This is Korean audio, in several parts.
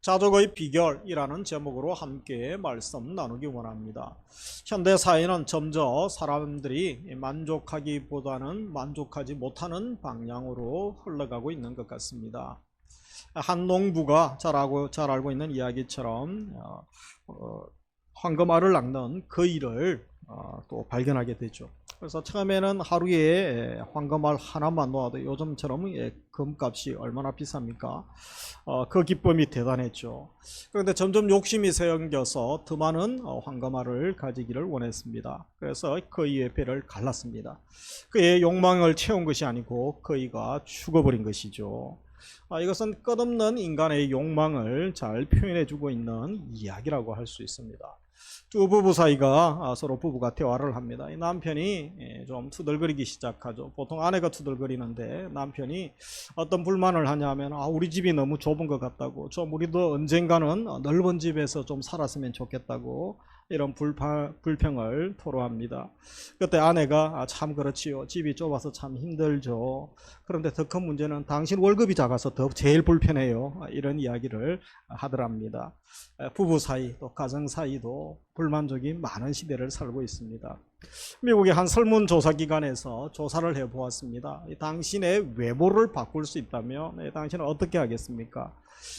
자족의 비결이라는 제목으로 함께 말씀 나누기 원합니다. 현대 사회는 점점 사람들이 만족하기보다는 만족하지 못하는 방향으로 흘러가고 있는 것 같습니다. 한 농부가 잘 알고 있는 이야기처럼 황금알을 낚는 그 일을 또 발견하게 되죠. 그래서 처음에는 하루에 황금알 하나만 놓아도 요즘처럼 금값이 얼마나 비쌉니까? 그 기쁨이 대단했죠. 그런데 점점 욕심이 생겨서 더 많은 황금알을 가지기를 원했습니다. 그래서 그이의 배를 갈랐습니다. 그의 욕망을 채운 것이 아니고 그이가 죽어버린 것이죠. 이것은 끝없는 인간의 욕망을 잘 표현해주고 있는 이야기라고 할 수 있습니다. 두 부부 사이가 서로 부부가 대화를 합니다. 이 남편이 좀 투덜거리기 시작하죠. 보통 아내가 투덜거리는데 남편이 어떤 불만을 하냐면 우리 집이 너무 좁은 것 같다고, 좀 우리도 언젠가는 넓은 집에서 좀 살았으면 좋겠다고 이런 불평을 토로합니다. 그때 아내가 참 그렇지요. 집이 좁아서 참 힘들죠. 그런데 더 큰 문제는 당신 월급이 작아서 더 제일 불편해요. 이런 이야기를 하더랍니다. 부부 사이 또 가정 사이도 불만족이 많은 시대를 살고 있습니다. 미국의 한 설문조사기관에서 조사를 해보았습니다. 당신의 외모를 바꿀 수 있다면 당신은 어떻게 하겠습니까?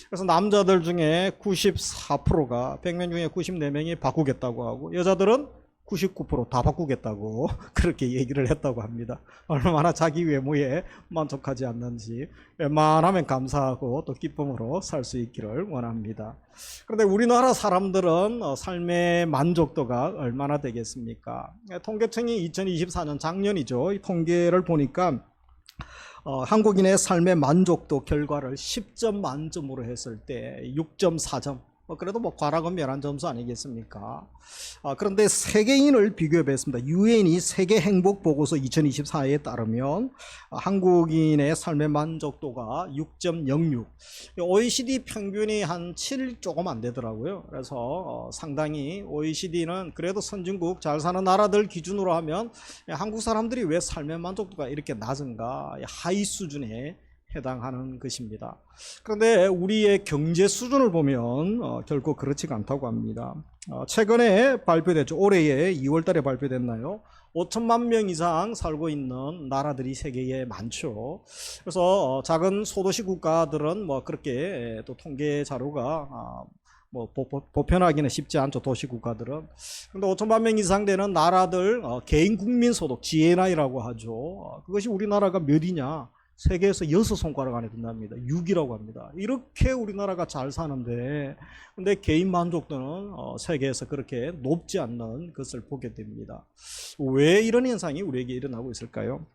그래서 남자들 중에 94%가 100명 중에 94명이 바꾸겠다고 하고, 여자들은 99% 다 바꾸겠다고 그렇게 얘기를 했다고 합니다. 얼마나 자기 외모에 만족하지 않는지 웬만하면 감사하고 또 기쁨으로 살 수 있기를 원합니다. 그런데 우리나라 사람들은 삶의 만족도가 얼마나 되겠습니까? 통계청이 2024년 작년이죠. 이 통계를 보니까 한국인의 삶의 만족도 결과를 10점 만점으로 했을 때 6.4점, 그래도 과락은 멸한 점수 아니겠습니까? 그런데 세계인을 비교해 봤습니다. 유엔이 세계 행복 보고서 2024에 따르면 한국인의 삶의 만족도가 6.06, OECD 평균이 한 7 조금 안 되더라고요. 그래서 상당히 OECD는 그래도 선진국 잘 사는 나라들 기준으로 하면 한국 사람들이 왜 삶의 만족도가 이렇게 낮은가, 하위 수준에 해당하는 것입니다. 그런데 우리의 경제 수준을 보면 결코 그렇지가 않다고 합니다. 최근에 발표됐죠. 올해에 2월 달에 발표됐나요? 5천만 명 이상 살고 있는 나라들이 세계에 많죠. 그래서 작은 소도시 국가들은 그렇게 또 통계 자료가 보편하기는 쉽지 않죠. 도시국가들은. 그런데 5천만 명 이상 되는 나라들 개인 국민 소득 GNI라고 하죠. 그것이 우리나라가 몇이냐? 세계에서 6손가락 안에 든답니다. 6이라고 합니다. 이렇게 우리나라가 잘 사는데, 근데 개인 만족도는 세계에서 그렇게 높지 않는 것을 보게 됩니다. 왜 이런 현상이 우리에게 일어나고 있을까요?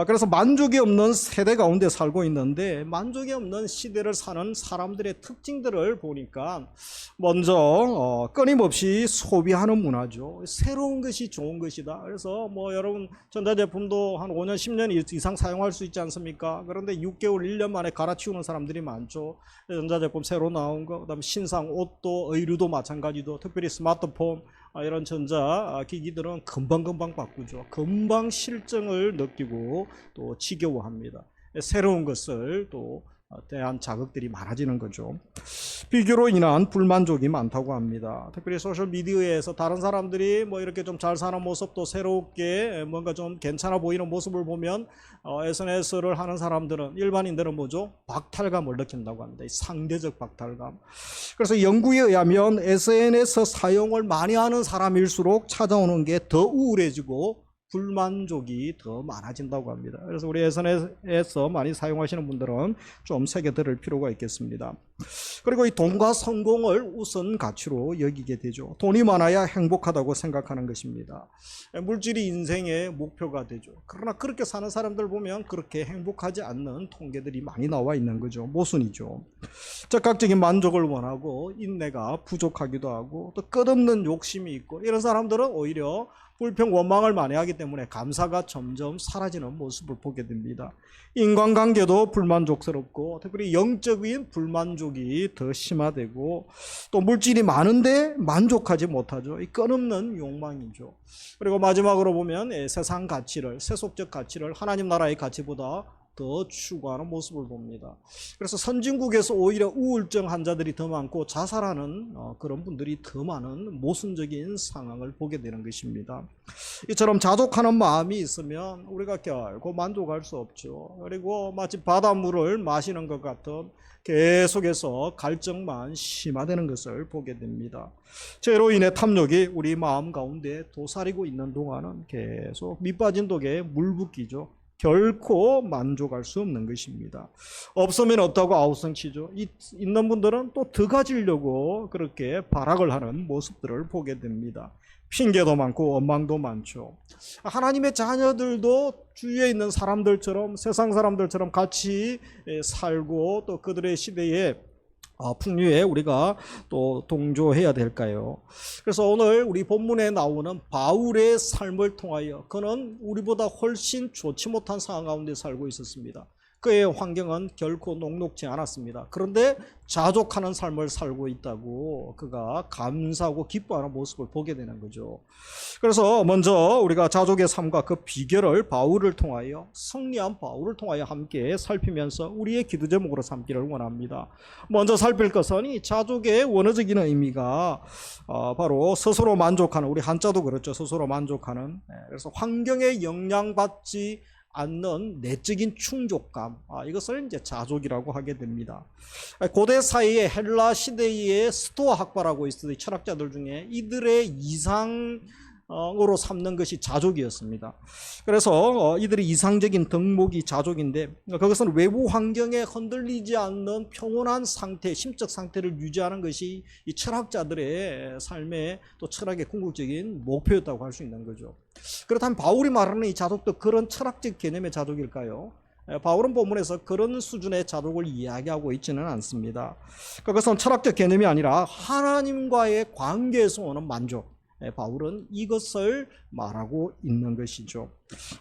그래서 만족이 없는 세대 가운데 살고 있는데, 만족이 없는 시대를 사는 사람들의 특징들을 보니까 먼저 끊임없이 소비하는 문화죠. 새로운 것이 좋은 것이다. 그래서 여러분 전자제품도 한 5년 10년 이상 사용할 수 있지 않습니까? 그런데 6개월 1년 만에 갈아치우는 사람들이 많죠. 전자제품 새로 나온 거, 그다음에 신상 옷도 의류도 마찬가지도, 특별히 스마트폰 이런 전자기기들은 금방금방 바꾸죠. 금방 실증을 느끼고 또 지겨워합니다. 새로운 것을 또 대한 자극들이 많아지는 거죠. 비교로 인한 불만족이 많다고 합니다. 특별히 소셜미디어에서 다른 사람들이 이렇게 좀 잘 사는 모습도 새롭게 뭔가 좀 괜찮아 보이는 모습을 보면 SNS를 하는 사람들은, 일반인들은 뭐죠? 박탈감을 느낀다고 합니다. 상대적 박탈감. 그래서 연구에 의하면 SNS 사용을 많이 하는 사람일수록 찾아오는 게 더 우울해지고 불만족이 더 많아진다고 합니다. 그래서 우리 SNS 많이 사용하시는 분들은 좀 새겨 들을 필요가 있겠습니다. 그리고 이 돈과 성공을 우선 가치로 여기게 되죠. 돈이 많아야 행복하다고 생각하는 것입니다. 물질이 인생의 목표가 되죠. 그러나 그렇게 사는 사람들 보면 그렇게 행복하지 않는 통계들이 많이 나와 있는 거죠. 모순이죠. 즉각적인 만족을 원하고 인내가 부족하기도 하고 또 끝없는 욕심이 있고, 이런 사람들은 오히려 불평 원망을 많이 하기 때문에 감사가 점점 사라지는 모습을 보게 됩니다. 인간관계도 불만족스럽고, 특별히 영적인 불만족이 더 심화되고, 또 물질이 많은데 만족하지 못하죠. 이 끊없는 욕망이죠. 그리고 마지막으로 보면 세상 가치를, 세속적 가치를 하나님 나라의 가치보다 더 추구하는 모습을 봅니다. 그래서 선진국에서 오히려 우울증 환자들이 더 많고 자살하는 그런 분들이 더 많은 모순적인 상황을 보게 되는 것입니다. 이처럼 자족하는 마음이 있으면 우리가 결코 만족할 수 없죠. 그리고 마치 바닷물을 마시는 것 같은 계속해서 갈증만 심화되는 것을 보게 됩니다. 죄로 인해 탐욕이 우리 마음 가운데 도사리고 있는 동안은 계속 밑빠진 독에 물 붓기죠. 결코 만족할 수 없는 것입니다. 없으면 없다고 아우성치죠. 있는 분들은 또 더 가지려고 그렇게 발악을 하는 모습들을 보게 됩니다. 핑계도 많고 원망도 많죠. 하나님의 자녀들도 주위에 있는 사람들처럼, 세상 사람들처럼 같이 살고 또 그들의 시대에 풍류에 우리가 또 동조해야 될까요? 그래서 오늘 우리 본문에 나오는 바울의 삶을 통하여 그는 우리보다 훨씬 좋지 못한 상황 가운데 살고 있었습니다. 그의 환경은 결코 녹록지 않았습니다. 그런데 자족하는 삶을 살고 있다고 그가 감사하고 기뻐하는 모습을 보게 되는 거죠. 그래서 먼저 우리가 자족의 삶과 그 비결을 바울을 통하여, 승리한 바울을 통하여 함께 살피면서 우리의 기도 제목으로 삼기를 원합니다. 먼저 살필 것은 이 자족의 원어적인 의미가 바로 스스로 만족하는, 우리 한자도 그렇죠. 스스로 만족하는, 그래서 환경에 영향받지 않는 내적인 충족감, 이것을 이제 자족이라고 하게 됩니다. 고대 사이에 헬라 시대의 스토아 학파라고 있었어요. 철학자들 중에 이들의 이상으로 삼는 것이 자족이었습니다. 그래서 이들의 이상적인 덕목이 자족인데, 그것은 외부 환경에 흔들리지 않는 평온한 상태, 심적 상태를 유지하는 것이 이 철학자들의 삶의 또 철학의 궁극적인 목표였다고 할 수 있는 거죠. 그렇다면 바울이 말하는 이 자족도 그런 철학적 개념의 자족일까요? 바울은 본문에서 그런 수준의 자족을 이야기하고 있지는 않습니다. 그것은 철학적 개념이 아니라 하나님과의 관계에서 오는 만족, 바울은 이것을 말하고 있는 것이죠.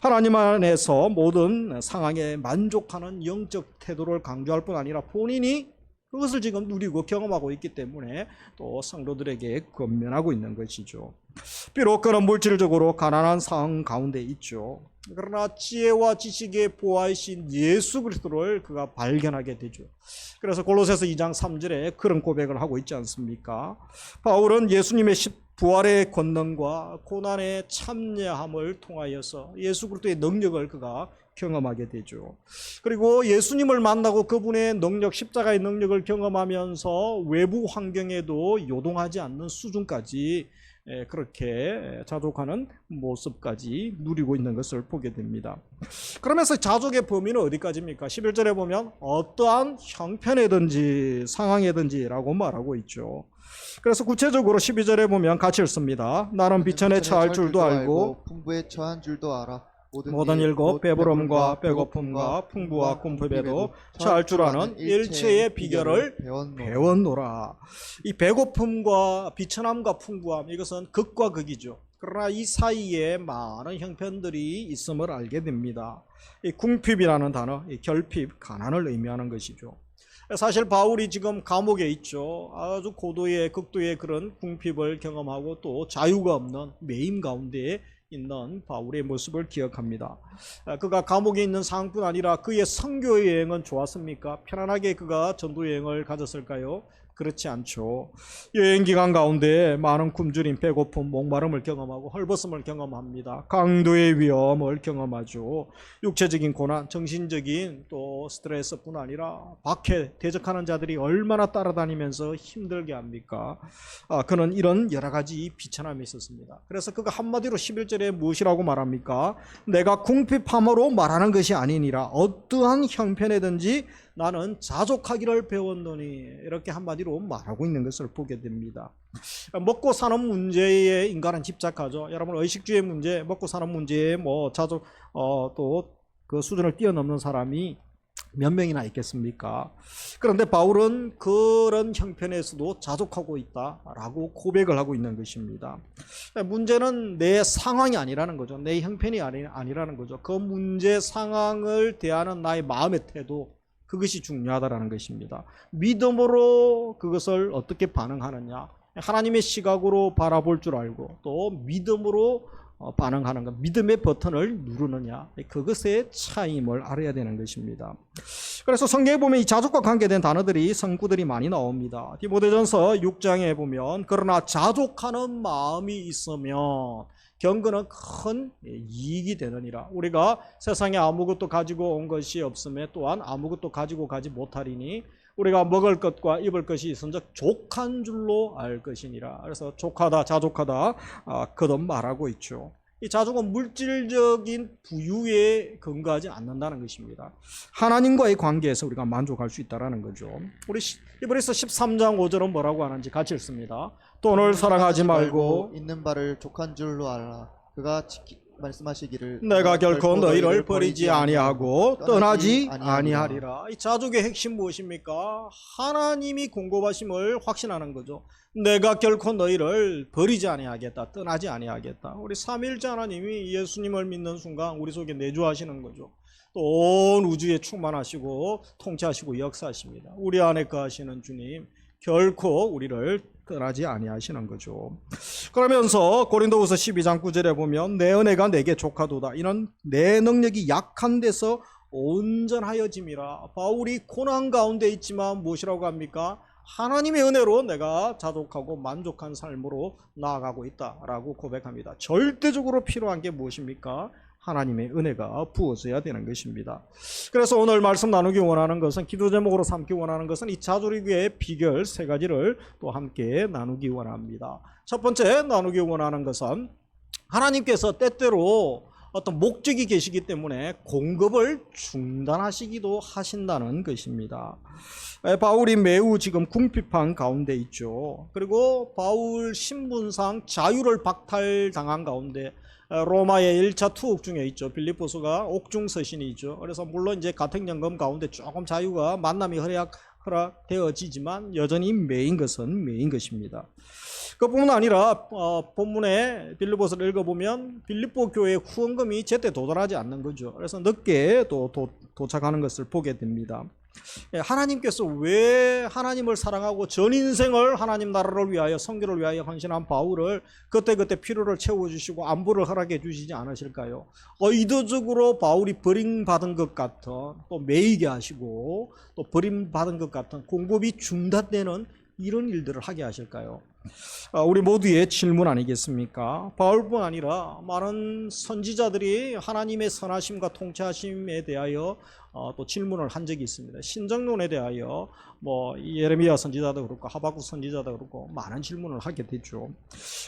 하나님 안에서 모든 상황에 만족하는 영적 태도를 강조할 뿐 아니라 본인이 그것을 지금 누리고 경험하고 있기 때문에 또 성도들에게 권면하고 있는 것이죠. 비록 그런 물질적으로 가난한 상황 가운데 있죠. 그러나 지혜와 지식의 보화이신 예수 그리스도를 그가 발견하게 되죠. 그래서 골로새서 2장 3절에 그런 고백을 하고 있지 않습니까? 바울은 예수님의 부활의 권능과 고난의 참여함을 통하여서 예수 그리스도의 능력을 그가 경험하게 되죠. 그리고 예수님을 만나고 그분의 능력, 십자가의 능력을 경험하면서 외부 환경에도 요동하지 않는 수준까지 그렇게 자족하는 모습까지 누리고 있는 것을 보게 됩니다. 그러면서 자족의 범위는 어디까지입니까? 11절에 보면 어떠한 형편이든지 상황이든지 라고 말하고 있죠. 그래서 구체적으로 12절에 보면 같이 읽습니다. 나는 비천에 처할 줄도 알고 풍부에 처한 줄도 알아. 모든 일곱 배부름과 배고픔과 풍부와 궁핍에도 처할 줄 아는 일체의 비결을 배웠노라. 이 배고픔과 비천함과 풍부함, 이것은 극과 극이죠. 그러나 이 사이에 많은 형편들이 있음을 알게 됩니다. 이 궁핍이라는 단어, 이 결핍, 가난을 의미하는 것이죠. 사실 바울이 지금 감옥에 있죠. 아주 고도의 극도의 그런 궁핍을 경험하고 또 자유가 없는 매임 가운데 있는 바울의 모습을 기억합니다. 그가 감옥에 있는 상황뿐 아니라 그의 선교 여행은 좋았습니까? 편안하게 그가 전도 여행을 가졌을까요? 그렇지 않죠. 여행 기간 가운데 많은 굶주림, 배고픔, 목마름을 경험하고 헐벗음을 경험합니다. 강도의 위험을 경험하죠. 육체적인 고난, 정신적인 또 스트레스뿐 아니라 박해, 대적하는 자들이 얼마나 따라다니면서 힘들게 합니까? 그는 이런 여러 가지 비천함이 있었습니다. 그래서 그가 한마디로 11절에 무엇이라고 말합니까? 내가 궁핍함으로 말하는 것이 아니니라. 어떠한 형편이든지 나는 자족하기를 배웠노니, 이렇게 한마디로 말하고 있는 것을 보게 됩니다. 먹고 사는 문제에 인간은 집착하죠. 여러분, 의식주의 문제, 먹고 사는 문제에 자족 또 그 수준을 뛰어넘는 사람이 몇 명이나 있겠습니까? 그런데 바울은 그런 형편에서도 자족하고 있다라고 고백을 하고 있는 것입니다. 문제는 내 상황이 아니라는 거죠. 내 형편이 아니라는 거죠. 그 문제 상황을 대하는 나의 마음의 태도, 그것이 중요하다는 것입니다. 믿음으로 그것을 어떻게 반응하느냐, 하나님의 시각으로 바라볼 줄 알고 또 믿음으로 반응하는 것, 믿음의 버튼을 누르느냐, 그것의 차이임을 알아야 되는 것입니다. 그래서 성경에 보면 이 자족과 관계된 단어들이 성구들이 많이 나옵니다. 디모데전서 6장에 보면 그러나 자족하는 마음이 있으면 경건은 큰 이익이 되느니라. 우리가 세상에 아무것도 가지고 온 것이 없음에 또한 아무것도 가지고 가지 못하리니 우리가 먹을 것과 입을 것이 있은즉 족한 줄로 알 것이니라. 그래서 족하다, 자족하다 거듭 말하고 있죠. 이 자족은 물질적인 부유에 근거하지 않는다는 것입니다. 하나님과의 관계에서 우리가 만족할 수 있다는 거죠. 우리 히브리서 13장 5절은 뭐라고 하는지 같이 읽습니다. 돈을 사랑하지 말고 있는 바를 족한 줄로 알아. 그가 말씀하시기를 내가 결코 너희를 버리지 아니하고 떠나지 아니하리라. 이 자족의 핵심 무엇입니까? 하나님이 공급하심을 확신하는 거죠. 내가 결코 너희를 버리지 아니하겠다, 떠나지 아니하겠다. 우리 삼위일체 하나님이 예수님을 믿는 순간 우리 속에 내주하시는 거죠. 온 우주에 충만하시고 통치하시고 역사하십니다. 우리 안에 거하시는 주님 결코 우리를 떠나지 아니하시는 거죠. 그러면서 고린도후서 12장 9절에 보면 내 은혜가 내게 족하도다. 이는 내 능력이 약한 데서 온전하여짐이라. 바울이 고난 가운데 있지만 무엇이라고 합니까? 하나님의 은혜로 내가 자족하고 만족한 삶으로 나아가고 있다라고 고백합니다. 절대적으로 필요한 게 무엇입니까? 하나님의 은혜가 부어져야 되는 것입니다. 그래서 오늘 말씀 나누기 원하는 것은, 기도 제목으로 삼기 원하는 것은 이 자족의 비결 세 가지를 또 함께 나누기 원합니다. 첫 번째 나누기 원하는 것은 하나님께서 때때로 어떤 목적이 계시기 때문에 공급을 중단하시기도 하신다는 것입니다. 바울이 매우 지금 궁핍한 가운데 있죠. 그리고 바울 신분상 자유를 박탈당한 가운데 로마의 1차 투옥 중에 있죠. 빌립보서가 옥중 서신이죠. 그래서 물론 이제 가택연금 가운데 조금 자유가 만남이 허락되어지지만 여전히 매인 것은 매인 것입니다. 그뿐만 아니라 본문에 빌립보서를 읽어보면 빌립보 교회 후원금이 제때 도달하지 않는 거죠. 그래서 늦게 또 도착하는 것을 보게 됩니다. 하나님께서 왜 하나님을 사랑하고 전 인생을 하나님 나라를 위하여 선교를 위하여 헌신한 바울을 그때그때 필요를 채워주시고 안부를 허락해 주시지 않으실까요? 의도적으로 바울이 버림받은 것 같은, 또 매이게 하시고 또 버림받은 것 같은 공급이 중단되는 이런 일들을 하게 하실까요? 우리 모두의 질문 아니겠습니까? 바울뿐 아니라 많은 선지자들이 하나님의 선하심과 통치하심에 대하여 또 질문을 한 적이 있습니다. 신정론에 대하여 예레미야 선지자도 그렇고 하박국 선지자도 그렇고 많은 질문을 하게 되죠.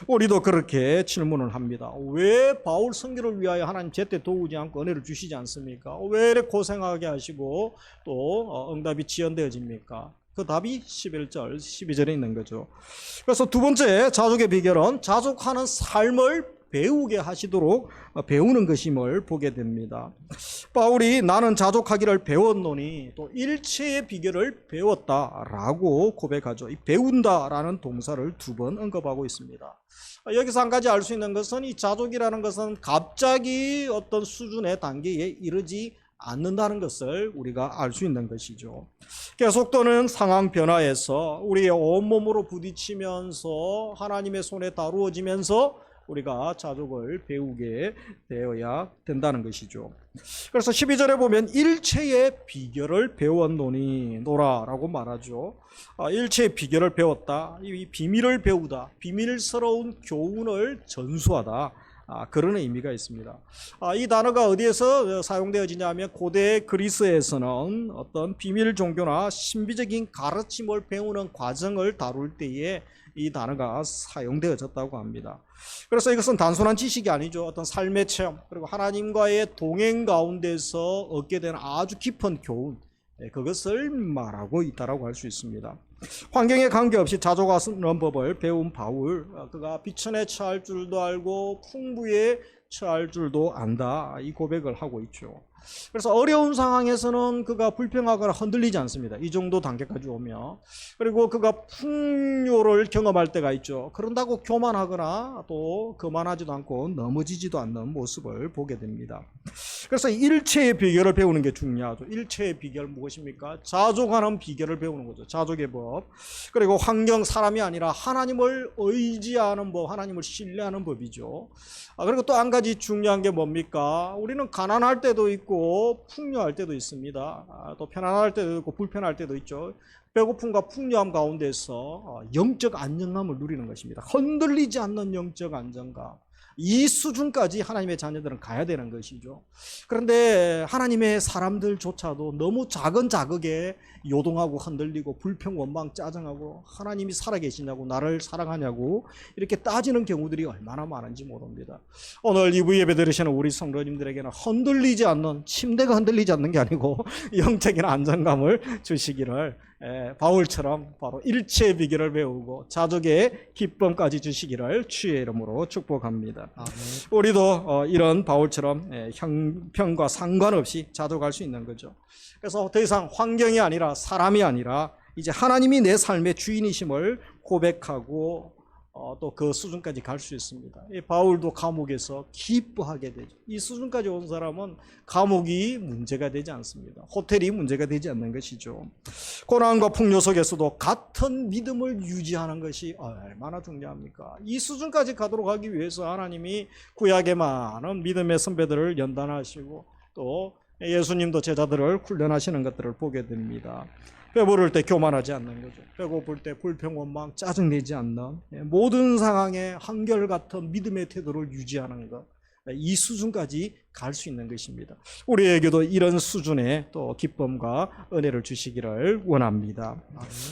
우리도 그렇게 질문을 합니다. 왜 바울 선교를 위하여 하나님 제때 도우지 않고 은혜를 주시지 않습니까? 왜 이렇게 고생하게 하시고 또 응답이 지연되어집니까? 그 답이 11절, 12절에 있는 거죠. 그래서 두 번째 자족의 비결은 자족하는 삶을 배우게 하시도록 배우는 것임을 보게 됩니다. 바울이 나는 자족하기를 배웠노니 또 일체의 비결을 배웠다라고 고백하죠. 이 배운다라는 동사를 두 번 언급하고 있습니다. 여기서 한 가지 알 수 있는 것은 이 자족이라는 것은 갑자기 어떤 수준의 단계에 이르지 않는다는 것을 우리가 알 수 있는 것이죠. 계속되는 상황 변화에서 우리의 온몸으로 부딪히면서 하나님의 손에 다루어지면서 우리가 자족을 배우게 되어야 된다는 것이죠. 그래서 12절에 보면 일체의 비결을 배웠노니 노라라고 말하죠. 일체의 비결을 배웠다, 이 비밀을 배우다, 비밀스러운 교훈을 전수하다, 그런 의미가 있습니다. 이 단어가 어디에서 사용되어지냐 하면 고대 그리스에서는 어떤 비밀 종교나 신비적인 가르침을 배우는 과정을 다룰 때에 이 단어가 사용되어졌다고 합니다. 그래서 이것은 단순한 지식이 아니죠. 어떤 삶의 체험, 그리고 하나님과의 동행 가운데서 얻게 되는 아주 깊은 교훈, 그것을 말하고 있다고 할 수 있습니다. 환경에 관계없이 자족하는 법을 배운 바울, 그가 비천에 처할 줄도 알고 풍부에 처할 줄도 안다, 이 고백을 하고 있죠. 그래서 어려운 상황에서는 그가 불평하거나 흔들리지 않습니다. 이 정도 단계까지 오며. 그리고 그가 풍요를 경험할 때가 있죠. 그런다고 교만하거나 또 거만하지도 않고 넘어지지도 않는 모습을 보게 됩니다. 그래서 일체의 비결을 배우는 게 중요하죠. 일체의 비결 무엇입니까? 자족하는 비결을 배우는 거죠. 자족의 법. 그리고 환경, 사람이 아니라 하나님을 의지하는 법, 하나님을 신뢰하는 법이죠. 그리고 또 한 가지 중요한 게 뭡니까? 우리는 가난할 때도 있고 풍요할 때도 있습니다. 또 편안할 때도 있고 불편할 때도 있죠. 배고픔과 풍요함 가운데서 영적 안정감을 누리는 것입니다. 흔들리지 않는 영적 안정감. 이 수준까지 하나님의 자녀들은 가야 되는 것이죠. 그런데 하나님의 사람들조차도 너무 작은 자극에 요동하고 흔들리고 불평, 원망, 짜증하고 하나님이 살아계시냐고 나를 사랑하냐고 이렇게 따지는 경우들이 얼마나 많은지 모릅니다. 오늘 2부 예배 들으시는 우리 성도님들에게는 흔들리지 않는, 침대가 흔들리지 않는 게 아니고 영적인 안정감을 주시기를 바울처럼 바로 일체의 비결을 배우고 자족의 기쁨까지 주시기를 주의 이름으로 축복합니다. 아멘. 우리도 이런 바울처럼 형편과 상관없이 자족할 수 있는 거죠. 그래서 더 이상 환경이 아니라 사람이 아니라 이제 하나님이 내 삶의 주인이심을 고백하고 또 그 수준까지 갈 수 있습니다. 이 바울도 감옥에서 기뻐하게 되죠. 이 수준까지 온 사람은 감옥이 문제가 되지 않습니다. 호텔이 문제가 되지 않는 것이죠. 고난과 풍요 속에서도 같은 믿음을 유지하는 것이 얼마나 중요합니까? 이 수준까지 가도록 하기 위해서 하나님이 구약의 많은 믿음의 선배들을 연단하시고 또 예수님도 제자들을 훈련하시는 것들을 보게 됩니다. 배부를 때 교만하지 않는 거죠. 배고플 때 불평, 원망, 짜증내지 않는 모든 상황에 한결같은 믿음의 태도를 유지하는 것. 이 수준까지 갈 수 있는 것입니다. 우리에게도 이런 수준의 또 기쁨과 은혜를 주시기를 원합니다.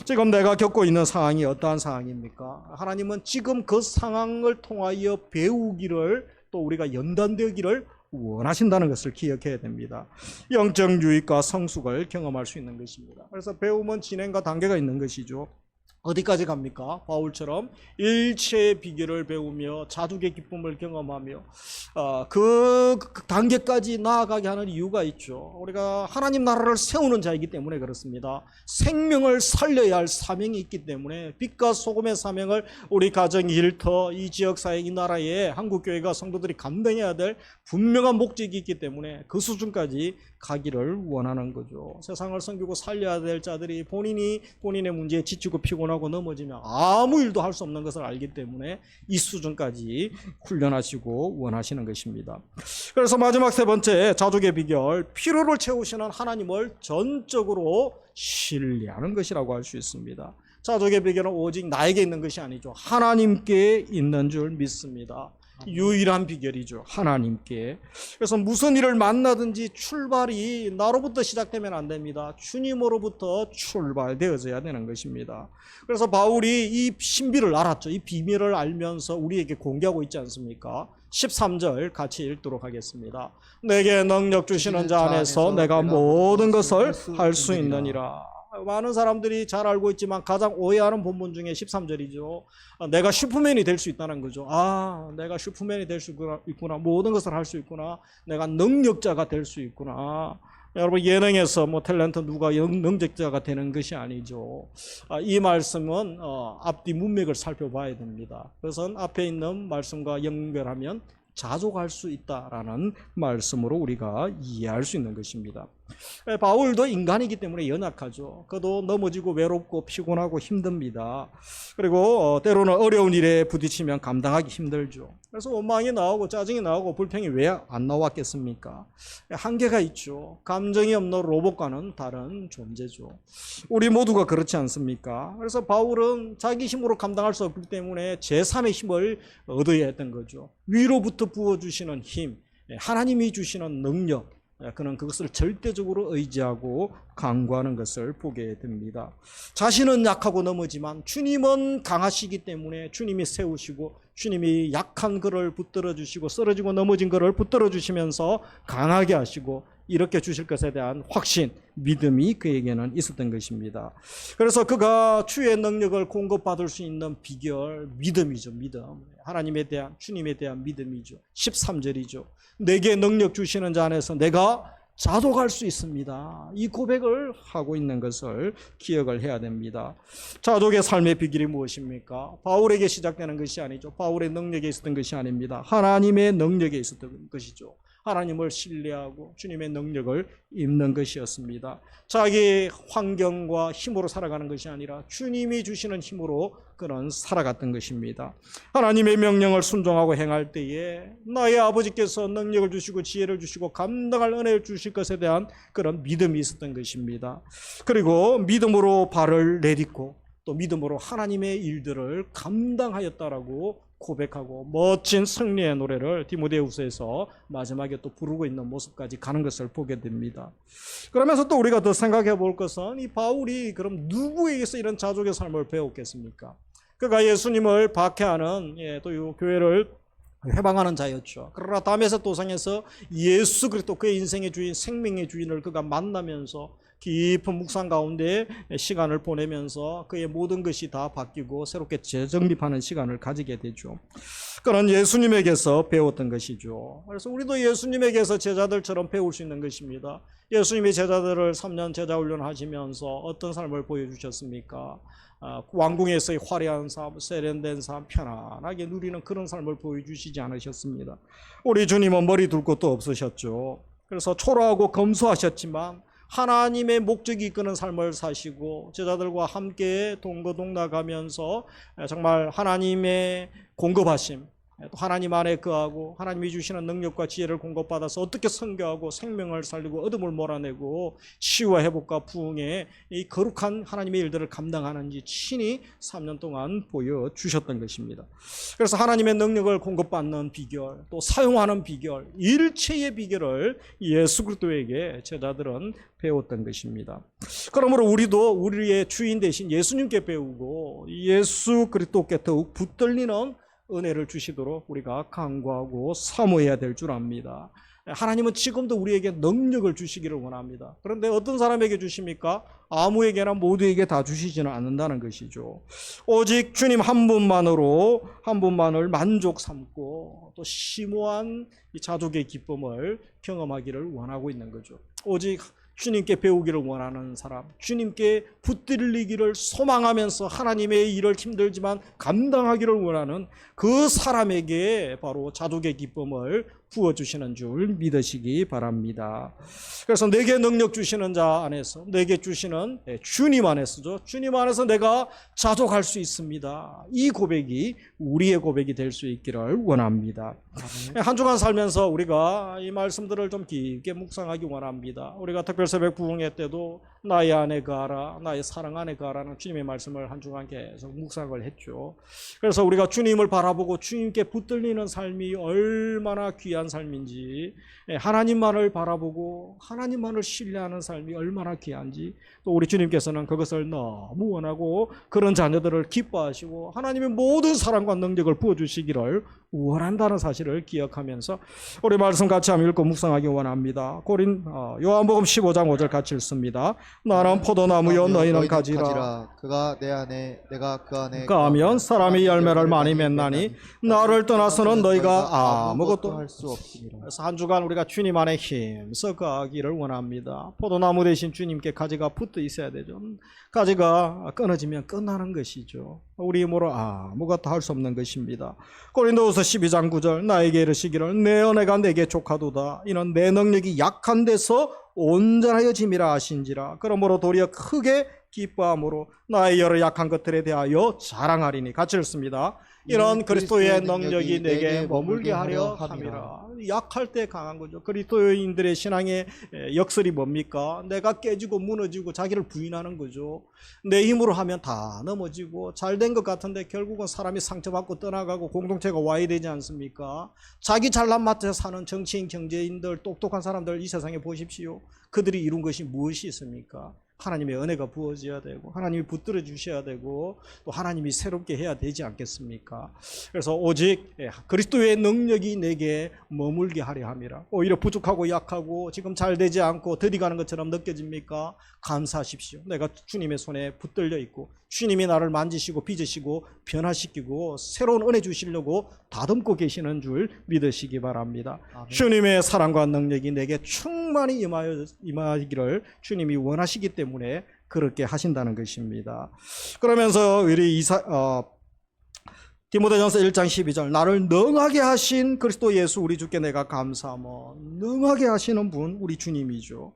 지금 내가 겪고 있는 상황이 어떠한 상황입니까? 하나님은 지금 그 상황을 통하여 배우기를 또 우리가 연단되기를 원하신다는 것을 기억해야 됩니다. 영적 유익과 성숙을 경험할 수 있는 것입니다. 그래서 배움은 진행과 단계가 있는 것이죠. 어디까지 갑니까? 바울처럼 일체의 비결을 배우며 자족의 기쁨을 경험하며 그 단계까지 나아가게 하는 이유가 있죠. 우리가 하나님 나라를 세우는 자이기 때문에 그렇습니다. 생명을 살려야 할 사명이 있기 때문에 빛과 소금의 사명을 우리 가정, 일터, 이 지역사회, 이 나라에 한국교회가 성도들이 감당해야 될 분명한 목적이 있기 때문에 그 수준까지 가기를 원하는 거죠. 세상을 섬기고 살려야 될 자들이 본인의 문제에 지치고 피곤하고 넘어지면 아무 일도 할 수 없는 것을 알기 때문에 이 수준까지 훈련하시고 원하시는 것입니다. 그래서 마지막 세 번째 자족의 비결, 필요를 채우시는 하나님을 전적으로 신뢰하는 것이라고 할 수 있습니다. 자족의 비결은 오직 나에게 있는 것이 아니죠. 하나님께 있는 줄 믿습니다. 유일한 비결이죠. 하나님께. 그래서 무슨 일을 만나든지 출발이 나로부터 시작되면 안 됩니다. 주님으로부터 출발되어져야 되는 것입니다. 그래서 바울이 이 신비를 알았죠. 이 비밀을 알면서 우리에게 공개하고 있지 않습니까? 13절 같이 읽도록 하겠습니다. 내게 능력 주시는 자 안에서 내가 모든 것을 할 수 있느니라. 많은 사람들이 잘 알고 있지만 가장 오해하는 본문 중에 13절이죠. 내가 슈퍼맨이 될 수 있다는 거죠. 내가 슈퍼맨이 될 수 있구나. 모든 것을 할 수 있구나. 내가 능력자가 될 수 있구나. 여러분, 예능에서 탤런트 누가 능력자가 되는 것이 아니죠. 이 말씀은 앞뒤 문맥을 살펴봐야 됩니다. 그것은 앞에 있는 말씀과 연결하면 자족할 수 있다라는 말씀으로 우리가 이해할 수 있는 것입니다. 바울도 인간이기 때문에 연약하죠. 그도 넘어지고 외롭고 피곤하고 힘듭니다. 그리고 때로는 어려운 일에 부딪히면 감당하기 힘들죠. 그래서 원망이 나오고 짜증이 나오고 불평이 왜 안 나왔겠습니까? 한계가 있죠. 감정이 없는 로봇과는 다른 존재죠. 우리 모두가 그렇지 않습니까? 그래서 바울은 자기 힘으로 감당할 수 없기 때문에 제3의 힘을 얻어야 했던 거죠. 위로부터 부어주시는 힘, 하나님이 주시는 능력, 그는 그것을 절대적으로 의지하고 강구하는 것을 보게 됩니다. 자신은 약하고 넘어지만 주님은 강하시기 때문에 주님이 세우시고 주님이 약한 그를 붙들어 주시고 쓰러지고 넘어진 그를 붙들어 주시면서 강하게 하시고 이렇게 주실 것에 대한 확신, 믿음이 그에게는 있었던 것입니다. 그래서 그가 주의 능력을 공급받을 수 있는 비결, 믿음이죠. 믿음. 하나님에 대한, 주님에 대한 믿음이죠. 13절이죠. 내게 능력 주시는 자 안에서 내가 자족할 수 있습니다. 이 고백을 하고 있는 것을 기억을 해야 됩니다. 자족의 삶의 비결이 무엇입니까? 바울에게 시작되는 것이 아니죠. 바울의 능력에 있었던 것이 아닙니다. 하나님의 능력에 있었던 것이죠. 하나님을 신뢰하고 주님의 능력을 입는 것이었습니다. 자기 환경과 힘으로 살아가는 것이 아니라 주님이 주시는 힘으로 그는 살아갔던 것입니다. 하나님의 명령을 순종하고 행할 때에 나의 아버지께서 능력을 주시고 지혜를 주시고 감당할 은혜를 주실 것에 대한 그런 믿음이 있었던 것입니다. 그리고 믿음으로 발을 내딛고 또 믿음으로 하나님의 일들을 감당하였다라고 고백하고 멋진 승리의 노래를 디모데후서에서 마지막에 또 부르고 있는 모습까지 가는 것을 보게 됩니다. 그러면서 또 우리가 더 생각해 볼 것은 이 바울이 그럼 누구에게서 이런 자족의 삶을 배웠겠습니까? 그가 예수님을 박해하는 또 이 교회를 해방하는 자였죠. 그러나 다메섹 도상에서 예수 그리스도 그의 인생의 주인, 생명의 주인을 그가 만나면서 깊은 묵상 가운데 시간을 보내면서 그의 모든 것이 다 바뀌고 새롭게 재정립하는 시간을 가지게 되죠. 그런 예수님에게서 배웠던 것이죠. 그래서 우리도 예수님에게서 제자들처럼 배울 수 있는 것입니다. 예수님이 제자들을 3년 제자 훈련하시면서 어떤 삶을 보여주셨습니까? 왕궁에서의 화려한 삶, 세련된 삶, 편안하게 누리는 그런 삶을 보여주시지 않으셨습니다. 우리 주님은 머리 둘 곳도 없으셨죠. 그래서 초라하고 검소하셨지만 하나님의 목적이 이끄는 삶을 사시고 제자들과 함께 동거동락하면서 정말 하나님의 공급하심, 또 하나님 안에 거하고 하나님이 주시는 능력과 지혜를 공급받아서 어떻게 선교하고 생명을 살리고 어둠을 몰아내고 치유와 회복과 부흥의 이 거룩한 하나님의 일들을 감당하는지 친히 3년 동안 보여주셨던 것입니다. 그래서 하나님의 능력을 공급받는 비결, 또 사용하는 비결, 일체의 비결을 예수 그리스도에게 제자들은 배웠던 것입니다. 그러므로 우리도 우리의 주인 대신 예수님께 배우고 예수 그리스도께 더욱 붙들리는 은혜를 주시도록 우리가 간구하고 사모해야 될 줄 압니다. 하나님은 지금도 우리에게 능력을 주시기를 원합니다. 그런데 어떤 사람에게 주십니까? 아무에게나 모두에게 다 주시지는 않는다는 것이죠. 오직 주님 한 분만을 만족 삼고 또 심오한 이 자족의 기쁨을 경험하기를 원하고 있는 거죠. 오직 주님께 배우기를 원하는 사람, 주님께 붙들리기를 소망하면서 하나님의 일을 힘들지만 감당하기를 원하는 그 사람에게 바로 자족의 기쁨을 부어주시는 줄 믿으시기 바랍니다. 그래서 내게 능력 주시는 자 안에서, 내게 주시는 주님 안에서죠. 주님 안에서 내가 자족할 수 있습니다. 이 고백이 우리의 고백이 될 수 있기를 원합니다. 한 주간 살면서 우리가 이 말씀들을 좀 깊게 묵상하기 원합니다. 우리가 특별새벽 부흥회 때도 나의 안에 거하라, 나의 사랑 안에 거하라는 주님의 말씀을 한 주간 계속 묵상을 했죠. 그래서 우리가 주님을 바라보고 주님께 붙들리는 삶이 얼마나 귀한 삶인지, 하나님만을 바라보고 하나님만을 신뢰하는 삶이 얼마나 귀한지, 또 우리 주님께서는 그것을 너무 원하고 그런 자녀들을 기뻐하시고 하나님의 모든 사랑과 능력을 부어주시기를 원한다는 사실을 기억하면서 우리 말씀 같이 한번 읽고 묵상하기 원합니다. 요한복음 15장 5절 같이 읽습니다. 나는 포도나무요 너희는 가지라. 그가 내 안에 내가 그 안에 가면 사람이 열매를 많이 맺나니 나를 떠나서는 너희가 아무것도 할 수 없습니다. 그래서 한 주간 우리가 주님 안에 힘써 가기를 원합니다. 포도나무 대신 주님께 가지가 붙어 있어야 되죠. 가지가 끊어지면 끝나는 것이죠. 우리 힘으로 아무것도 할 수 없는 것입니다. 고린도후서 12장 9절 나에게 이르시기를 내 은혜가 내게 족하도다. 이는 내 능력이 약한 데서 온전하여 짐이라 하신지라. 그러므로 도리어 크게 기뻐함으로 나의 여러 약한 것들에 대하여 자랑하리니. 같이 읽습니다. 이런 그리스도의 능력이 내게 머물게 하려 함이라. 약할 때 강한 거죠. 그리스도인들의 신앙의 역설이 뭡니까? 내가 깨지고 무너지고 자기를 부인하는 거죠. 내 힘으로 하면 다 넘어지고 잘된 것 같은데 결국은 사람이 상처받고 떠나가고 공동체가 와야 되지 않습니까? 자기 잘난 맛에 사는 정치인, 경제인들, 똑똑한 사람들 이 세상에 보십시오. 그들이 이룬 것이 무엇이 있습니까? 하나님의 은혜가 부어져야 되고 하나님이 붙들어 주셔야 되고 또 하나님이 새롭게 해야 되지 않겠습니까? 그래서 오직 그리스도의 능력이 내게 머물게 하려 함이라. 오히려 부족하고 약하고 지금 잘 되지 않고 더디가는 것처럼 느껴집니까? 감사하십시오. 내가 주님의 손에 붙들려 있고 주님이 나를 만지시고 빚으시고 변화시키고 새로운 은혜 주시려고 다듬고 계시는 줄 믿으시기 바랍니다. 아멘. 주님의 사랑과 능력이 내게 충만히 임하기를 주님이 원하시기 때문에 그렇게 하신다는 것입니다. 그러면서 우리 디모데전서 1장 12절 나를 능하게 하신 그리스도 예수 우리 주께 내가 감사하며 능하게 하시는 분 우리 주님이죠.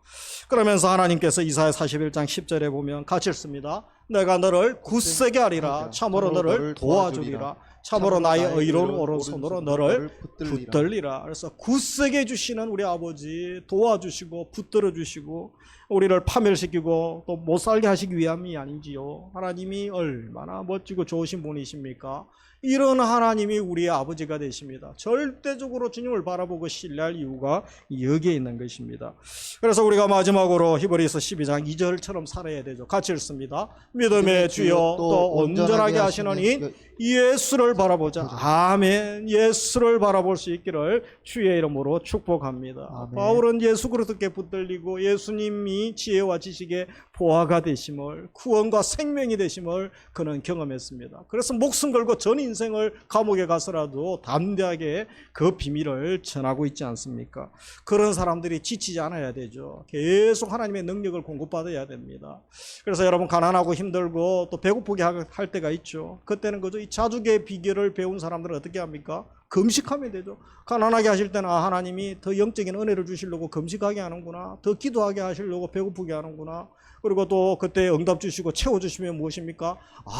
그러면서 하나님께서 이사야 41장 10절에 보면 같이 읽습니다. 내가 너를 굳세게 하리라 참으로 너를 도와주리라 참으로 나의 의로운 오른손으로 너를 붙들리라. 그래서 굳세게 해주시는 우리 아버지 도와주시고 붙들어 주시고 우리를 파멸시키고 또 못 살게 하시기 위함이 아니지요. 하나님이 얼마나 멋지고 좋으신 분이십니까? 이런 하나님이 우리의 아버지가 되십니다. 절대적으로 주님을 바라보고 신뢰할 이유가 여기에 있는 것입니다. 그래서 우리가 마지막으로 히브리서 12장 2절처럼 살아야 되죠. 같이 읽습니다. 믿음의 주여 또 온전하게 하시느니 예수를 바라보자. 아멘. 예수를 바라볼 수 있기를 주의 이름으로 축복합니다. 아멘. 바울은 예수 그리스도께 붙들리고 예수님이 지혜와 지식의 보화가 되심을 구원과 생명이 되심을 그는 경험했습니다. 그래서 목숨 걸고 전 인생을 감옥에 가서라도 담대하게 그 비밀을 전하고 있지 않습니까? 그런 사람들이 지치지 않아야 되죠. 계속 하나님의 능력을 공급받아야 됩니다. 그래서 여러분 가난하고 힘들고 또 배고프게 할 때가 있죠. 그때는 그저 이 자주의 비결을 배운 사람들은 어떻게 합니까? 금식하면 되죠. 가난하게 하실 때는 하나님이 더 영적인 은혜를 주시려고 금식하게 하는구나. 더 기도하게 하시려고 배고프게 하는구나. 그리고 또 그때 응답 주시고 채워주시면 무엇입니까?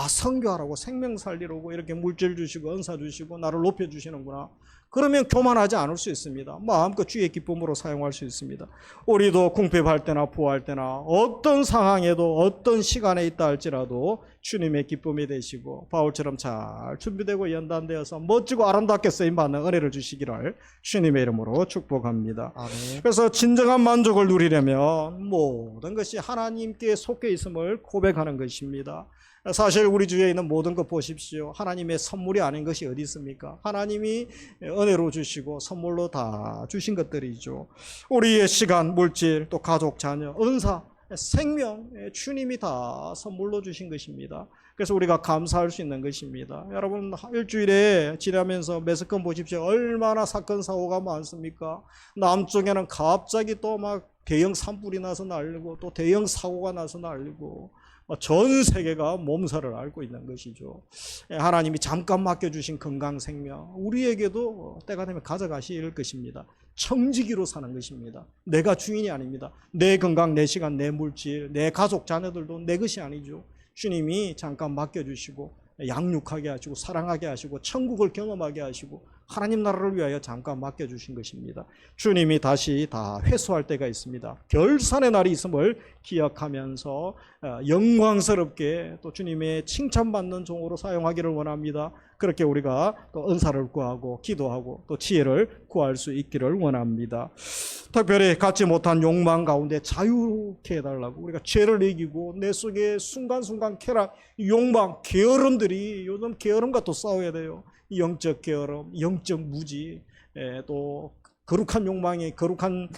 선교하라고 생명 살리라고 이렇게 물질 주시고 은사 주시고 나를 높여주시는구나. 그러면 교만하지 않을 수 있습니다. 마음껏 주의 기쁨으로 사용할 수 있습니다. 우리도 궁핍할 때나 부할 때나 어떤 상황에도 어떤 시간에 있다 할지라도 주님의 기쁨이 되시고 바울처럼 잘 준비되고 연단되어서 멋지고 아름답게 쓰임받는 은혜를 주시기를 주님의 이름으로 축복합니다. 아멘. 그래서 진정한 만족을 누리려면 모든 것이 하나님께 속해 있음을 고백하는 것입니다. 사실 우리 주위에 있는 모든 것 보십시오. 하나님의 선물이 아닌 것이 어디 있습니까? 하나님이 은혜로 주시고 선물로 다 주신 것들이죠. 우리의 시간, 물질, 또 가족, 자녀, 은사, 생명, 주님이 다 선물로 주신 것입니다. 그래서 우리가 감사할 수 있는 것입니다. 여러분 일주일에 지나면서 매스컴 보십시오. 얼마나 사건 사고가 많습니까? 남쪽에는 갑자기 또 막 대형 산불이 나서 날리고 또 대형 사고가 나서 날리고 전 세계가 몸살을 앓고 있는 것이죠. 하나님이 잠깐 맡겨주신 건강 생명 우리에게도 때가 되면 가져가실 것입니다. 청지기로 사는 것입니다. 내가 주인이 아닙니다. 내 건강, 내 시간, 내 물질, 내 가족, 자녀들도 내 것이 아니죠. 주님이 잠깐 맡겨주시고 양육하게 하시고 사랑하게 하시고 천국을 경험하게 하시고 하나님 나라를 위하여 잠깐 맡겨주신 것입니다. 주님이 다시 다 회수할 때가 있습니다. 결산의 날이 있음을 기억하면서 영광스럽게 또 주님의 칭찬받는 종으로 사용하기를 원합니다. 그렇게 우리가 또 은사를 구하고 기도하고 또 지혜를 구할 수 있기를 원합니다. 특별히 갖지 못한 욕망 가운데 자유케 해달라고 우리가 죄를 이기고 내 속에 순간순간 쾌락, 욕망, 게으름들이 요즘 게으름과 또 싸워야 돼요. 영적 게으름, 영적 무지, 또 거룩한 욕망이 거룩한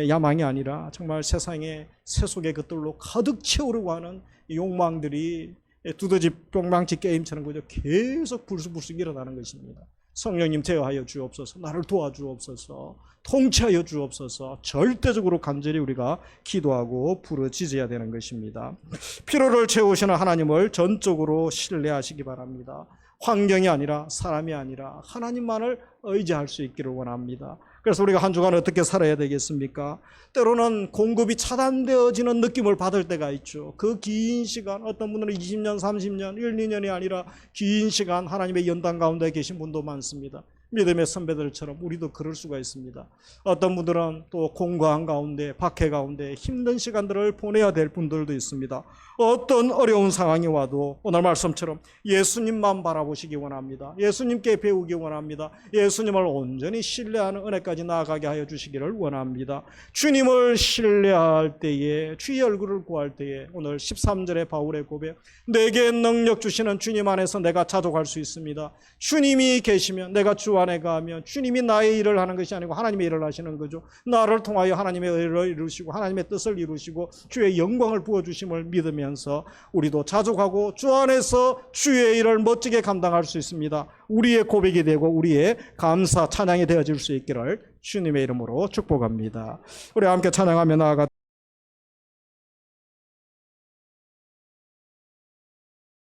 야망이 아니라 정말 세상의 세속의 것들로 가득 채우려고 하는 욕망들이 두더지 뿅망치 게임처럼 그저 계속 불쑥불쑥 일어나는 것입니다. 성령님 제어하여 주옵소서. 나를 도와주옵소서. 통치하여 주옵소서. 절대적으로 간절히 우리가 기도하고 부르짖어야 되는 것입니다. 필요를 채우시는 하나님을 전적으로 신뢰하시기 바랍니다. 환경이 아니라 사람이 아니라 하나님만을 의지할 수 있기를 원합니다. 그래서 우리가 한 주간 어떻게 살아야 되겠습니까? 때로는 공급이 차단되어지는 느낌을 받을 때가 있죠. 그 긴 시간, 어떤 분들은 20년, 30년, 1, 2년이 아니라 긴 시간 하나님의 연단 가운데 계신 분도 많습니다. 믿음의 선배들처럼 우리도 그럴 수가 있습니다. 어떤 분들은 또 공고한 가운데, 박해 가운데 힘든 시간들을 보내야 될 분들도 있습니다. 어떤 어려운 상황이 와도 오늘 말씀처럼 예수님만 바라보시기 원합니다. 예수님께 배우기 원합니다. 예수님을 온전히 신뢰하는 은혜까지 나아가게 하여 주시기를 원합니다. 주님을 신뢰할 때에, 주의 얼굴을 구할 때에 오늘 13절의 바울의 고백, 내게 능력 주시는 주님 안에서 내가 자족할 수 있습니다. 주님이 계시면, 내가 주 안에 가면 주님이 나의 일을 하는 것이 아니고 하나님의 일을 하시는 거죠. 나를 통하여 하나님의 일을 이루시고 하나님의 뜻을 이루시고 주의 영광을 부어주심을 믿으면서 우리도 자족하고 주 안에서 주의 일을 멋지게 감당할 수 있습니다. 우리의 고백이 되고 우리의 감사 찬양이 되어질 수 있기를 주님의 이름으로 축복합니다. 우리 함께 찬양하며 나아가